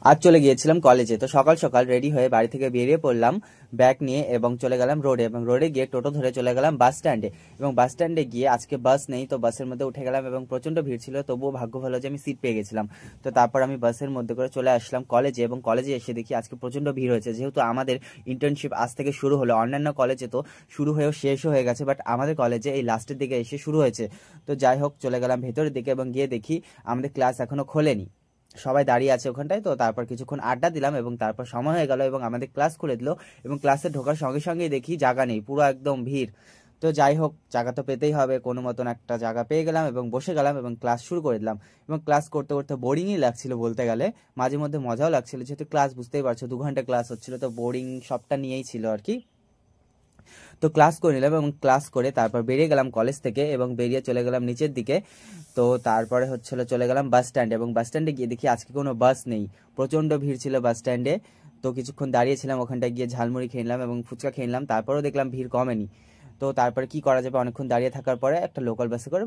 আজ চলে গিয়েছিলাম কলেজে। তো সকাল সকাল রেডি হয়ে বাড়ি থেকে বেরিয়ে পড়লাম ব্যাগ নিয়ে এবং চলে গেলাম রোডে, এবং রোডে গিয়ে টোটো ধরে চলে গেলাম বাস স্ট্যান্ডে। এবং বাস স্ট্যান্ডে গিয়ে আজকে বাস নেই, তো বাসের মধ্যে উঠে গেলাম এবং প্রচণ্ড ভিড় ছিল, তবুও ভাগ্য ভালো যে আমি সিট পেয়ে গেছিলাম। তো তারপর আমি বাসের মধ্যে করে চলে আসলাম কলেজে, এবং কলেজে এসে দেখি আজকে প্রচণ্ড ভিড় হয়েছে। যেহেতু আমাদের ইন্টার্নশিপ আজ থেকে শুরু হলো, অন্যান্য কলেজে তো শুরু হয়েও শেষও হয়ে গেছে, বাট আমাদের কলেজে এই লাস্টের দিকে এসে শুরু হয়েছে। তো যাই হোক, চলে গেলাম ভেতরের দিকে এবং গিয়ে দেখি আমাদের ক্লাস এখনো খোলেনি, সবাই দাঁড়িয়ে আছে ওখানটায়। তো তারপর কিছুক্ষণ আড্ডা দিলাম এবং তারপর সময় হয়ে গেল এবং আমাদের ক্লাস খুলে দিল। এবং ক্লাসে ঢোকার সঙ্গে সঙ্গেই দেখি জায়গা নেই, পুরো একদম ভিড়। তো যাই হোক, জায়গা তো পেতেই হবে, কোনো মতন একটা জায়গা পেয়ে গেলাম এবং বসে গেলাম এবং ক্লাস শুরু করে দিলাম। এবং ক্লাস করতে করতে বোরিংই লাগছিল বলতে গেলে, মাঝে মধ্যে মজাও লাগছিল, যেহেতু ক্লাস বুঝতেই পারছো 2 ঘন্টা ক্লাস হচ্ছিল, তো বোরিং সবটা নিয়েই ছিল আর কি। তো ক্লাস করে নিলাম এবং ক্লাস করে তারপর বেরিয়ে গেলাম কলেজ থেকে এবং বেরিয়ে চলে গেলাম নিচের দিকে। তো তারপরে হচ্ছিল চলে গেলাম বাস স্ট্যান্ডে, এবং বাস স্ট্যান্ডে গিয়ে দেখি আজকে কোনো বাস নেই, প্রচণ্ড ভিড় ছিল বাস স্ট্যান্ডে। তো কিছুক্ষণ দাঁড়িয়েছিলাম ওখানটায়, গিয়ে ঝালমুড়ি খেয়ে নিলাম এবং ফুচকা খেয়ে নিলাম, তারপরেও দেখলাম ভিড় কমেনি। তো তারপরে কি করা যাবে, অনেকক্ষণ দাঁড়িয়ে থাকার পরে একটা লোকাল বাসে করে